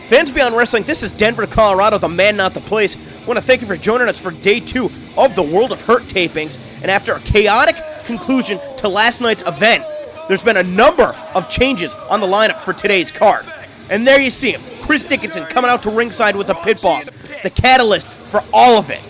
Fans Beyond Wrestling, this is Denver, Colorado, the man, not the place. I want to thank you for joining us for day 2 of the World of Hurt tapings. And after a chaotic conclusion to last night's event, there's been a number of changes on the lineup for today's card. And there you see him, Chris Dickinson coming out to ringside with the Pitboss, the catalyst for all of it.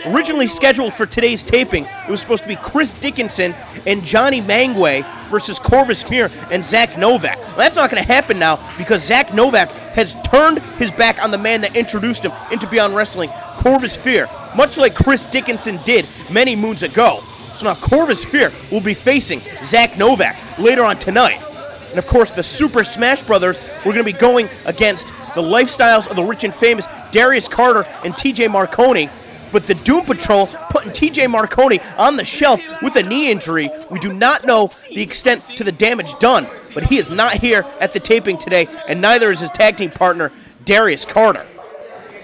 Originally scheduled for today's taping, it was supposed to be Chris Dickinson and Johnny Mangway versus Corvus Fear and Zach Novak. Well, that's not going to happen now because Zach Novak has turned his back on the man that introduced him into Beyond Wrestling, Corvus Fear, much like Chris Dickinson did many moons ago. So now Corvus Fear will be facing Zach Novak later on tonight. And of course, the Super Smash Brothers were going to be going against the Lifestyles of the Rich and Famous, Darius Carter and TJ Marconi. But the Doom Patrol putting TJ Marconi on the shelf with a knee injury. We do not know the extent to the damage done, but he is not here at the taping today, and neither is his tag team partner, Darius Carter.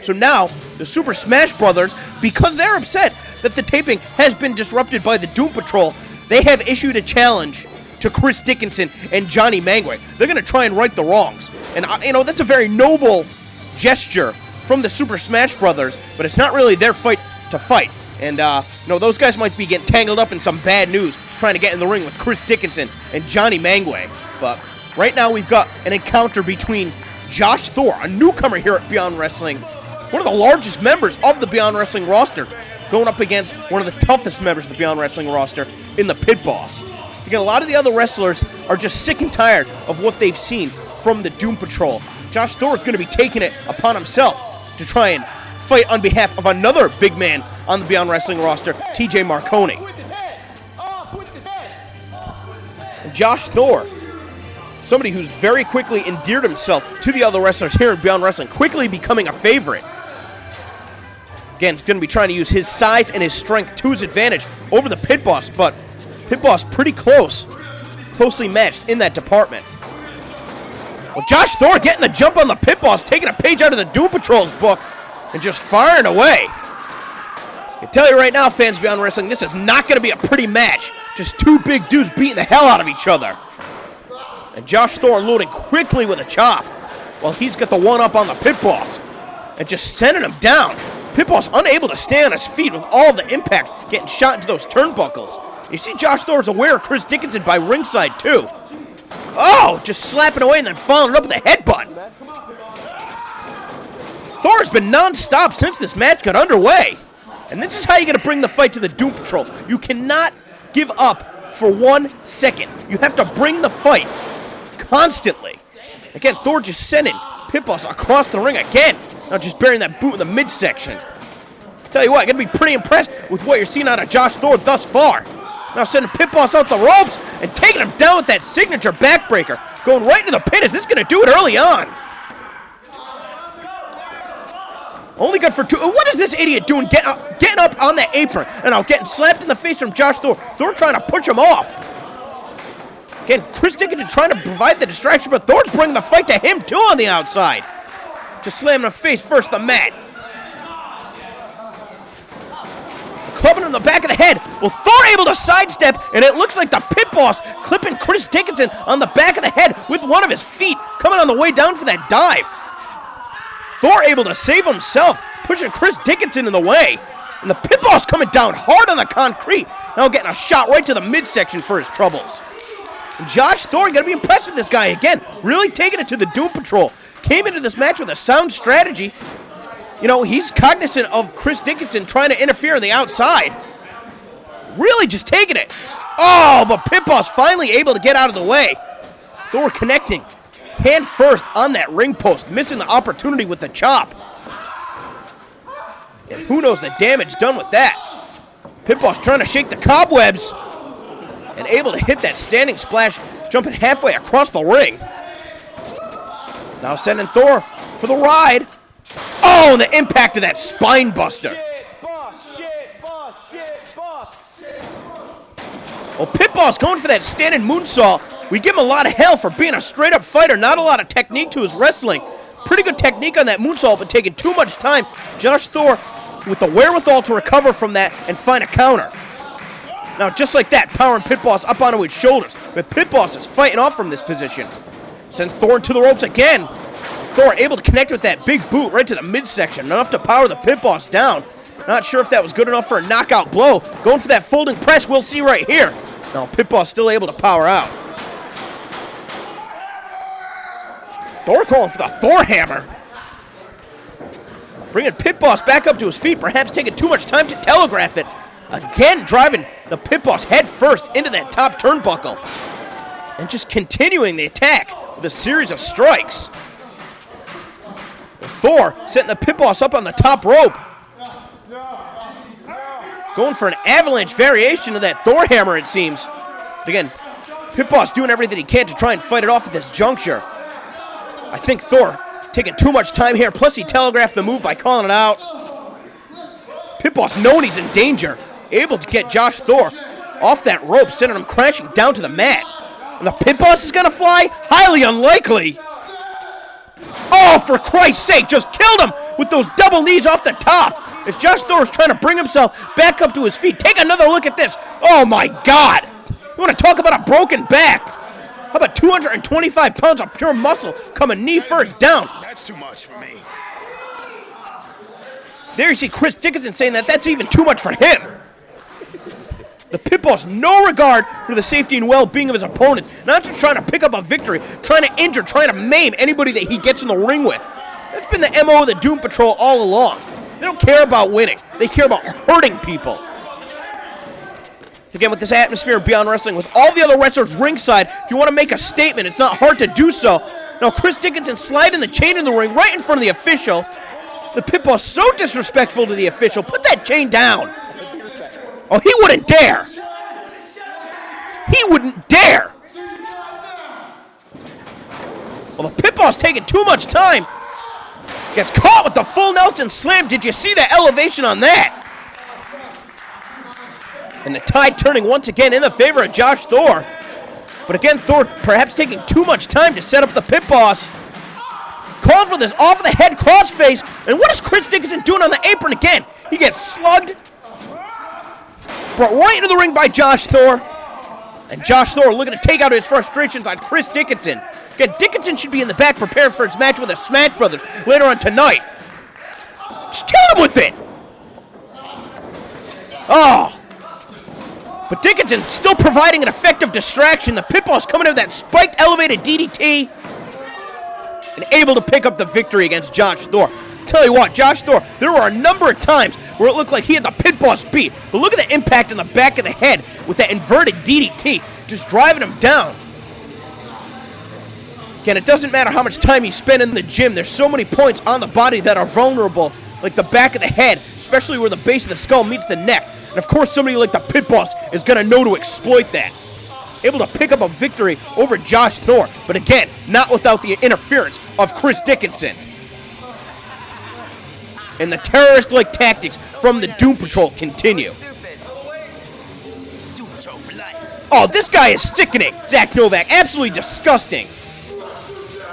So now, the Super Smash Brothers, because they're upset that the taping has been disrupted by the Doom Patrol, they have issued a challenge to Chris Dickinson and Johnny Mangway. They're going to try and right the wrongs. And, that's a very noble gesture from the Super Smash Brothers, but it's not really their fight to fight. And, those guys might be getting tangled up in some bad news trying to get in the ring with Chris Dickinson and Johnny Mangway. But right now we've got an encounter between Josh Thor, a newcomer here at Beyond Wrestling, one of the largest members of the Beyond Wrestling roster, going up against one of the toughest members of the Beyond Wrestling roster in the Pitboss. Again, a lot of the other wrestlers are just sick and tired of what they've seen from the Doom Patrol. Josh Thor is going to be taking it upon himself to try and fight on behalf of another big man on the Beyond Wrestling roster, TJ Marconi. And Josh Thor, somebody who's very quickly endeared himself to the other wrestlers here in Beyond Wrestling, quickly becoming a favorite. Again, he's going to be trying to use his size and his strength to his advantage over the Pitboss, but Pitboss pretty closely matched in that department. Well, Josh Thor getting the jump on the Pitboss, taking a page out of the Doom Patrol's book, and just firing away. I can tell you right now, fans Beyond Wrestling, this is not going to be a pretty match. Just two big dudes beating the hell out of each other. And Josh Thor loading quickly with a chop, while he's got the one-up on the Pitboss, and just sending him down. Pitboss unable to stay on his feet with all the impact getting shot into those turnbuckles. You see Josh Thor is aware of Chris Dickinson by ringside, too. Oh, just slapping away and then following it up with a headbutt. Thor has been non-stop since this match got underway. And this is how you're going to bring the fight to the Doom Patrol. You cannot give up for 1 second. You have to bring the fight constantly. Again, Thor just sending Pitboss across the ring again. Now just burying that boot in the midsection. Tell you what, you're going to be pretty impressed with what you're seeing out of Josh Thor thus far. Now sending Pitboss out the ropes and taking him down with that signature backbreaker. Going right into the pin. Is this going to do it early on? Only good for 2. What is this idiot doing getting up on that apron and now getting slapped in the face from Josh Thor? Thor trying to push him off. Again, Chris Dickinson trying to provide the distraction, but Thor's bringing the fight to him too on the outside. Just slamming him face first the mat. Clubbing him in the back of the head. Well, Thor able to sidestep, and it looks like the Pitboss clipping Chris Dickinson on the back of the head with one of his feet, coming on the way down for that dive. Thor able to save himself, pushing Chris Dickinson in the way. And the Pitboss coming down hard on the concrete, now getting a shot right to the midsection for his troubles. And Josh Thor, you gotta be impressed with this guy again, really taking it to the Doom Patrol. Came into this match with a sound strategy. He's cognizant of Chris Dickinson trying to interfere on the outside. Really just taking it. Oh, but Pitboss finally able to get out of the way. Thor connecting. Hand first on that ring post. Missing the opportunity with the chop. And who knows the damage done with that. Pitboss trying to shake the cobwebs. And able to hit that standing splash. Jumping halfway across the ring. Now sending Thor for the ride. Oh, and the impact of that spine buster. Well, Pitboss going for that standing moonsault. We give him a lot of hell for being a straight-up fighter. Not a lot of technique to his wrestling. Pretty good technique on that moonsault, but taking too much time. Josh Thor with the wherewithal to recover from that and find a counter. Now, just like that, powering Pitboss up onto his shoulders. But Pitboss is fighting off from this position. Sends Thor to the ropes again. Thor able to connect with that big boot right to the midsection, enough to power the Pit Boss down. Not sure if that was good enough for a knockout blow. Going for that folding press, we'll see right here. Now, Pit Boss still able to power out. Thor calling for the Thor hammer. Bringing Pit Boss back up to his feet, perhaps taking too much time to telegraph it. Again, driving the Pit Boss head first into that top turnbuckle. And just continuing the attack with a series of strikes. Thor setting the Pit Boss up on the top rope. Going for an avalanche variation of that Thor hammer, it seems. But again, Pit Boss doing everything he can to try and fight it off at this juncture. I think Thor taking too much time here, plus he telegraphed the move by calling it out. Pit Boss knowing he's in danger, able to get Josh Thor off that rope, sending him crashing down to the mat. And the Pit Boss is going to fly? Highly unlikely. Oh, for Christ's sake, just killed him with those double knees off the top. As Josh Thor is trying to bring himself back up to his feet. Take another look at this. Oh, my God. You want to talk about a broken back? How about 225 pounds of pure muscle coming knee first down? That's too much for me. There you see Chris Dickinson saying that that's even too much for him. The Pit Boss, no regard for the safety and well-being of his opponents. Not just trying to pick up a victory, trying to injure, trying to maim anybody that he gets in the ring with. That's been the MO of the Doom Patrol all along. They don't care about winning. They care about hurting people. Again, with this atmosphere of Beyond Wrestling, with all the other wrestlers ringside, if you want to make a statement, it's not hard to do so. Now, Chris Dickinson sliding the chain in the ring right in front of the official. The Pit Boss so disrespectful to the official. Put that chain down. Oh, he wouldn't dare. He wouldn't dare. Well, the Pit Boss taking too much time. Gets caught with the full Nelson slam. Did you see the elevation on that? And the tide turning once again in the favor of Josh Thor. But again, Thor perhaps taking too much time to set up the Pit Boss. Calling for this off-the-head crossface. And what is Chris Dickinson doing on the apron again? He gets slugged. Brought right into the ring by Josh Thor. And Josh Thor looking to take out his frustrations on Chris Dickinson. Again, Dickinson should be in the back preparing for his match with the Smash Brothers later on tonight. Just kill him with it! Oh! But Dickinson still providing an effective distraction. The Pit Boss coming in with that spiked elevated DDT. And able to pick up the victory against Josh Thor. Tell you what, Josh Thor, there were a number of times where it looked like he had the Pit Boss beat. But look at the impact in the back of the head with that inverted DDT. Just driving him down. Again, it doesn't matter how much time you spend in the gym. There's so many points on the body that are vulnerable. Like the back of the head, especially where the base of the skull meets the neck. And of course, somebody like the Pit Boss is going to know to exploit that. Able to pick up a victory over Josh Thor. But again, not without the interference of Chris Dickinson. And the terrorist-like tactics from the Doom Patrol continue. Oh, this guy is sickening. Zach Novak, absolutely disgusting.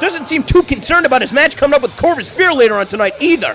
Doesn't seem too concerned about his match coming up with Corvus Fear later on tonight either.